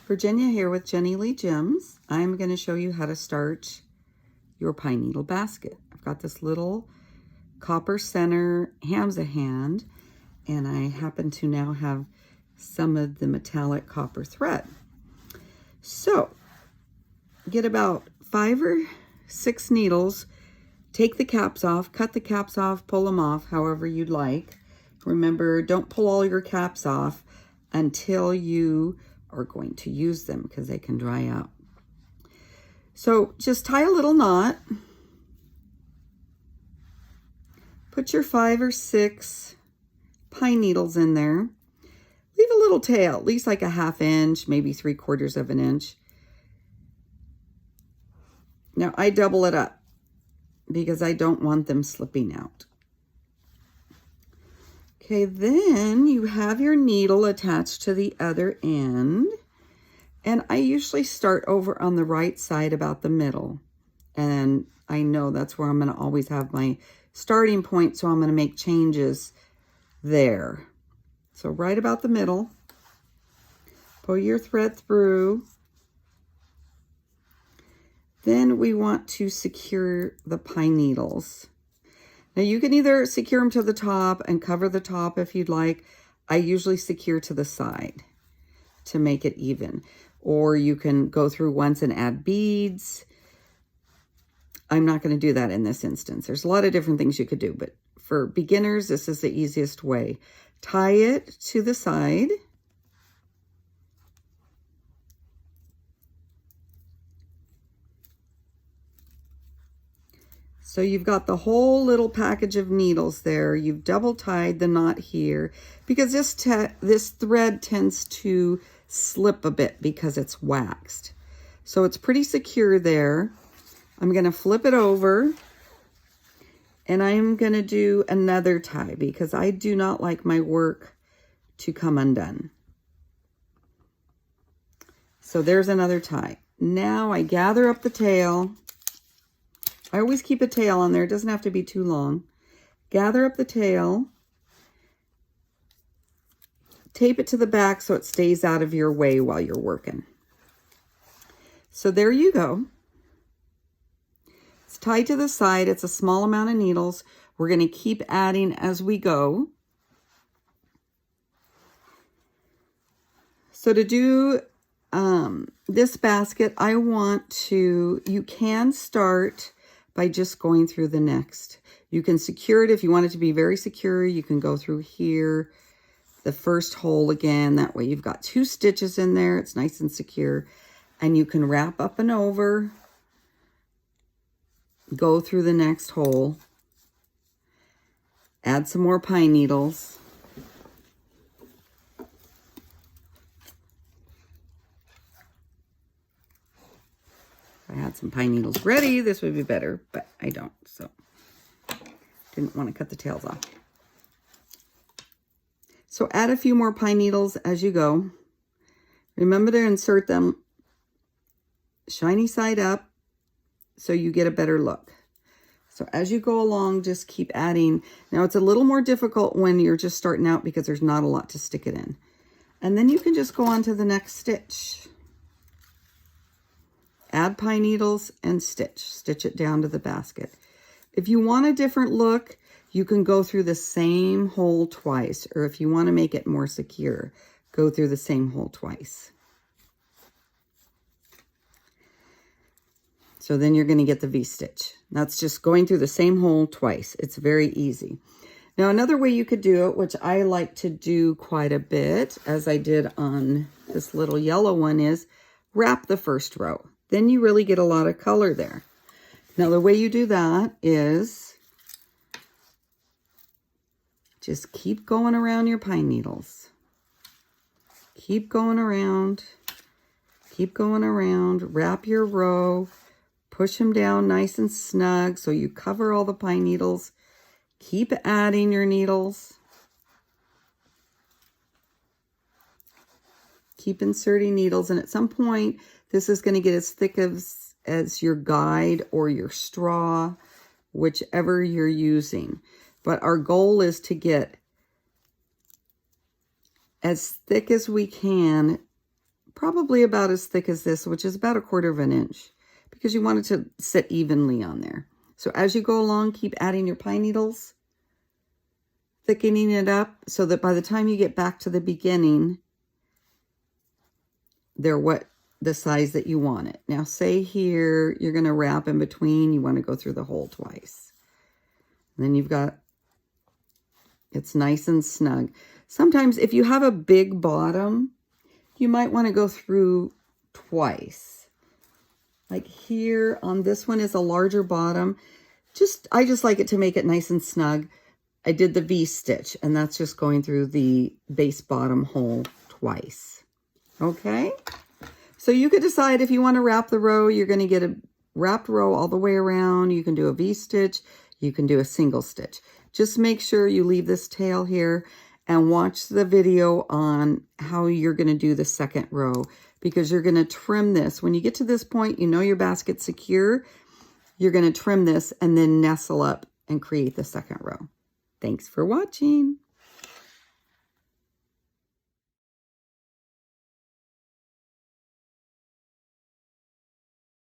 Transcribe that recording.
Virginia here with Jenny Lee Gems. I'm going to show you how to start your pine needle basket. I've got this little copper center Hamza hand, and I happen to now have some of the metallic copper thread. So get about 5 or 6 needles, take the caps off, cut the caps off, pull them off however you'd like. Remember, don't pull all your caps off until you are going to use them because they can dry out. So just tie a little knot. Put your 5 or 6 pine needles in there. Leave a little tail, at least like a 1/2 inch, maybe 3/4 of an inch. Now I double it up because I don't want them slipping out. Okay, then you have your needle attached to the other end. And I usually start over on the right side about the middle. And I know that's where I'm going to always have my starting point, so I'm going to make changes there. So right about the middle, pull your thread through. Then we want to secure the pine needles. Now you can either secure them to the top and cover the top if you'd like. I usually secure to the side to make it even. Or you can go through once and add beads. I'm not going to do that in this instance. There's a lot of different things you could do, but for beginners, this is the easiest way. Tie it to the side. So you've got the whole little package of needles there. You've double tied the knot here because this thread tends to slip a bit because it's waxed. So it's pretty secure there. I'm going to flip it over and I'm going to do another tie because I do not like my work to come undone. So there's another tie. Now I gather up the tail. I always keep a tail on there. It doesn't have to be too long. Gather up the tail. Tape it to the back so it stays out of your way while you're working. So there you go. It's tied to the side. It's a small amount of needles. We're going to keep adding as we go. So to do this basket, you can start by just going through the next. You can secure it if you want it to be very secure. You can go through here, the first hole again. That way you've got 2 stitches in there. It's nice and secure. And you can wrap up and over, go through the next hole, add some more pine needles. If I had some pine needles ready, this would be better, but I don't, so didn't want to cut the tails off. So add a few more pine needles as you go. Remember to insert them shiny side up so you get a better look. So as you go along, just keep adding. Now it's a little more difficult when you're just starting out because there's not a lot to stick it in. And then you can just go on to the next stitch. Add pine needles and stitch it down to the basket. If you want a different look, you can go through the same hole twice, or if you want to make it more secure, go through the same hole twice. So then you're going to get the V-stitch. That's just going through the same hole twice. It's very easy. Now another way you could do it, which I like to do quite a bit, as I did on this little yellow one, is wrap the first row. Then you really get a lot of color there. Now the way you do that is just keep going around your pine needles. Keep going around, wrap your row, push them down nice and snug so you cover all the pine needles. Keep adding your needles. Keep inserting needles, and at some point this is going to get as thick as your guide or your straw, whichever you're using. But our goal is to get as thick as we can probably about as thick as this, which is about 1/4 inch, because you want it to sit evenly on there. So as you go along, keep adding your pine needles, thickening it up so that by the time you get back to the beginning, they're what the size that you want it. Now say here, you're going to wrap in between, you want to go through the hole twice. And then you've got, it's nice and snug. Sometimes if you have a big bottom, you might want to go through twice. Like here on this one is a larger bottom. I just like it to make it nice and snug. I did the V-stitch, and that's just going through the base bottom hole twice. Okay? So you could decide if you want to wrap the row, you're going to get a wrapped row all the way around. You can do a V-stitch. You can do a single stitch. Just make sure you leave this tail here and watch the video on how you're going to do the second row, because you're going to trim this. When you get to this point, you know your basket's secure. You're going to trim this and then nestle up and create the second row. Thanks for watching.